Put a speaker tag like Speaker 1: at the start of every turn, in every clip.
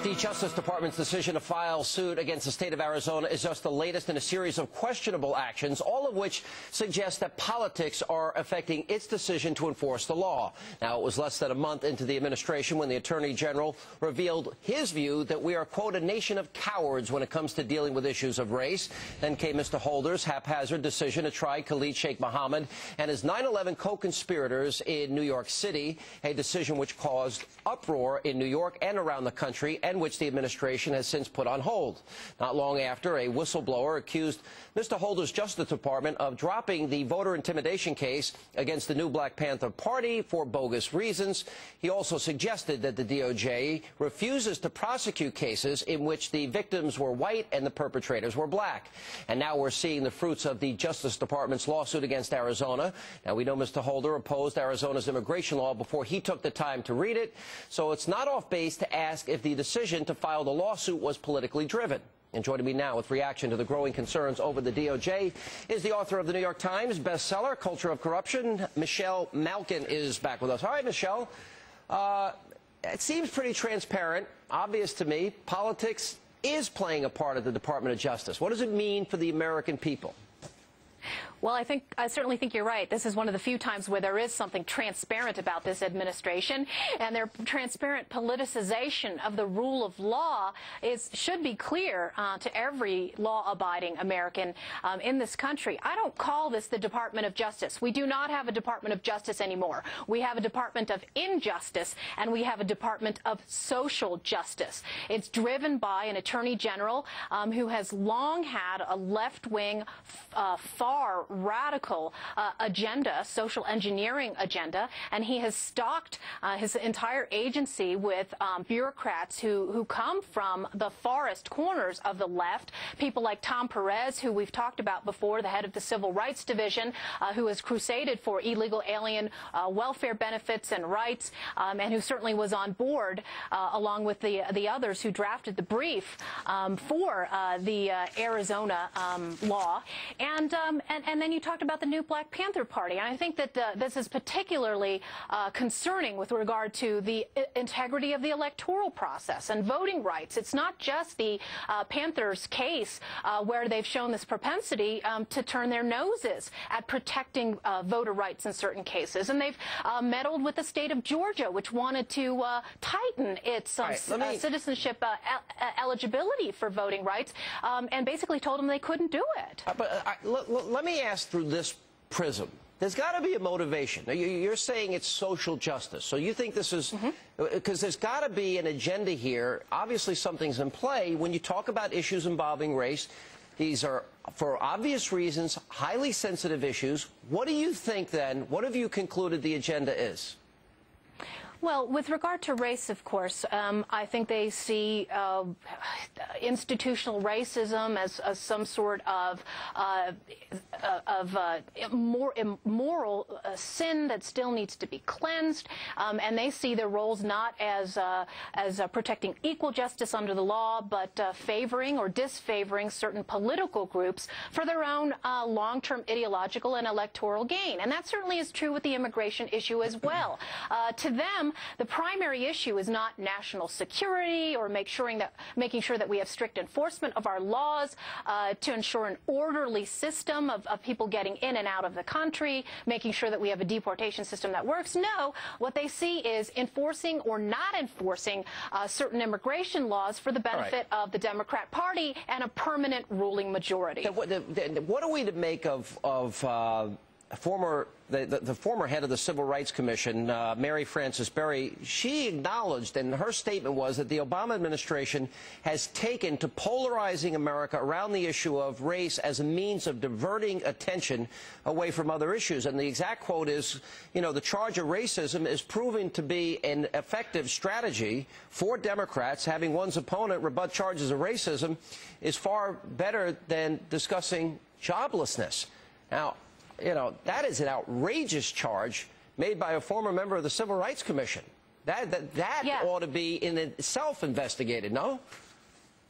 Speaker 1: Tonight, the Justice Department's decision to file suit against the state of Arizona is just the latest in a series of questionable actions, all of which suggest that politics are affecting its decision to enforce the law. Now, it was less than a month into the administration when the Attorney General revealed his view that we are, quote, a nation of cowards when it comes to dealing with issues of race. Then came Mr. Holder's haphazard decision to try Khalid Sheikh Mohammed and his 9/11 co-conspirators in New York City, a decision which caused uproar in New York and around the country, and which the administration has since put on hold. Not long after, a whistleblower accused Mr. Holder's Justice Department of dropping the voter intimidation case against the new Black Panther Party for bogus reasons. He also suggested that the DOJ refuses to prosecute cases in which the victims were white and the perpetrators were black. And now we're seeing the fruits of the Justice Department's lawsuit against Arizona. Now, we know Mr. Holder opposed Arizona's immigration law before he took the time to read it, so it's not off base to ask if the decision to file the lawsuit was politically driven. And joining me now with reaction to the growing concerns over the DOJ is the author of the New York Times bestseller, Culture of Corruption. Michelle Malkin is back with us. All right, Michelle. It seems pretty transparent, obvious to me. Politics is playing a part of the Department of Justice. What does it mean for the American people?
Speaker 2: Well, I certainly think you're right. This is one of the few times where there is something transparent about this administration, and their transparent politicization of the rule of law should be clear to every law-abiding American in this country. I don't call this the Department of Justice. We do not have a Department of Justice anymore. We have a Department of Injustice, and we have a Department of Social Justice. It's driven by an Attorney General who has long had a left-wing, far radical agenda, social engineering agenda, and he has stocked his entire agency with bureaucrats who come from the farthest corners of the left, people like Tom Perez, who we've talked about before, the head of the Civil Rights Division, who has crusaded for illegal alien welfare benefits and rights, and who certainly was on board, along with the others who drafted the brief for the Arizona law. And then you talked about the new Black Panther Party. And I think that this is particularly concerning with regard to the integrity of the electoral process and voting rights. It's not just the Panthers' case where they've shown this propensity to turn their noses at protecting voter rights in certain cases. And they've meddled with the state of Georgia, which wanted to tighten its citizenship eligibility for voting rights, and basically told them they couldn't do it.
Speaker 1: Let me ask through this prism. There's got to be a motivation. Now, you're saying it's social justice. So you think this is, because there's got to be an agenda here. Obviously, something's in play. When you talk about issues involving race, these are, for obvious reasons, highly sensitive issues. What do you think, then? What have you concluded the agenda is?
Speaker 2: Well, with regard to race, of course, I think they see institutional racism as some sort of immoral sin that still needs to be cleansed, and they see their roles not as protecting equal justice under the law, but favoring or disfavoring certain political groups for their own long-term ideological and electoral gain. And that certainly is true with the immigration issue as well. To them, the primary issue is not national security or making sure that we have strict enforcement of our laws to ensure an orderly system of people getting in and out of the country, making sure that we have a deportation system that works. No, what they see is enforcing or not enforcing certain immigration laws for the benefit of the Democrat Party and a permanent ruling majority.
Speaker 1: What are we to make of the former head of the Civil Rights Commission, Mary Frances Berry? She acknowledged, and her statement was, that the Obama administration has taken to polarizing America around the issue of race as a means of diverting attention away from other issues. And the exact quote is, you know, the charge of racism is proving to be an effective strategy for Democrats. Having one's opponent rebut charges of racism is far better than discussing joblessness. Now, you know, that is an outrageous charge made by a former member of the Civil Rights Commission. That ought to be in itself investigated, no?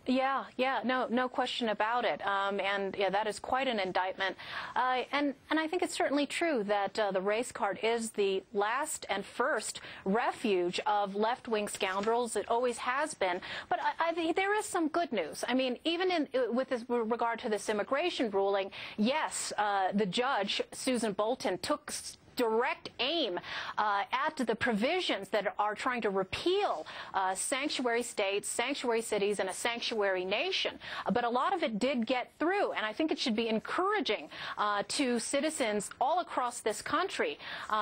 Speaker 2: Yeah, no question about it. And yeah, that is quite an indictment. And I think it's certainly true that the race card is the last and first refuge of left-wing scoundrels. It always has been. But I think there is some good news. I mean, even with regard to this immigration ruling, yes, the judge, Susan Bolton, took direct aim at the provisions that are trying to repeal sanctuary states, sanctuary cities, and a sanctuary nation. But a lot of it did get through, and I think it should be encouraging to citizens all across this country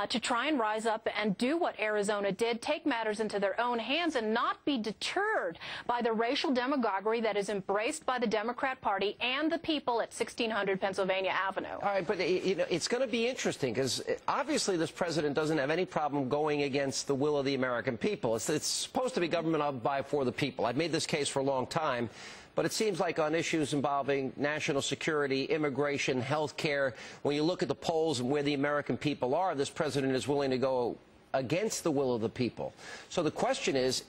Speaker 2: to try and rise up and do what Arizona did, take matters into their own hands and not be deterred by the racial demagoguery that is embraced by the Democrat Party and the people at 1600 Pennsylvania Avenue. All
Speaker 1: right, but you know, it's going to be interesting because obviously this president doesn't have any problem going against the will of the American people. It's supposed to be government of, by, for the people. I've made this case for a long time, but it seems like on issues involving national security, immigration, health care, when you look at the polls and where the American people are, this president is willing to go against the will of the people. So the question is,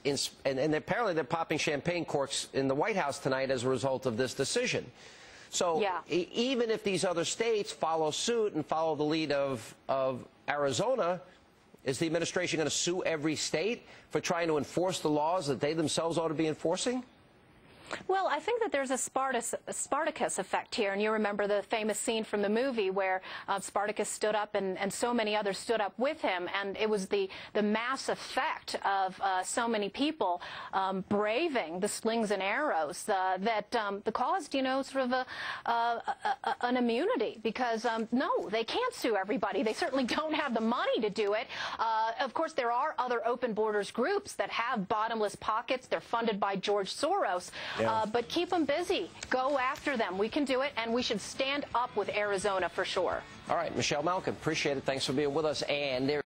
Speaker 1: and apparently they're popping champagne corks in the White House tonight as a result of this decision. So yeah, even if these other states follow suit and follow the lead of Arizona, is the administration going to sue every state for trying to enforce the laws that they themselves ought to be enforcing?
Speaker 2: Well, I think that there's a Spartacus effect here, and you remember the famous scene from the movie where Spartacus stood up and so many others stood up with him, and it was the mass effect of so many people braving the slings and arrows that caused, you know, sort of an immunity, because no, they can't sue everybody. They certainly don't have the money to do it. Of course, there are other open borders groups that have bottomless pockets. They're funded by George Soros. Yeah. But keep them busy. Go after them. We can do it, and we should stand up with Arizona for sure.
Speaker 1: All right, Michelle Malkin, appreciate it. Thanks for being with us. And there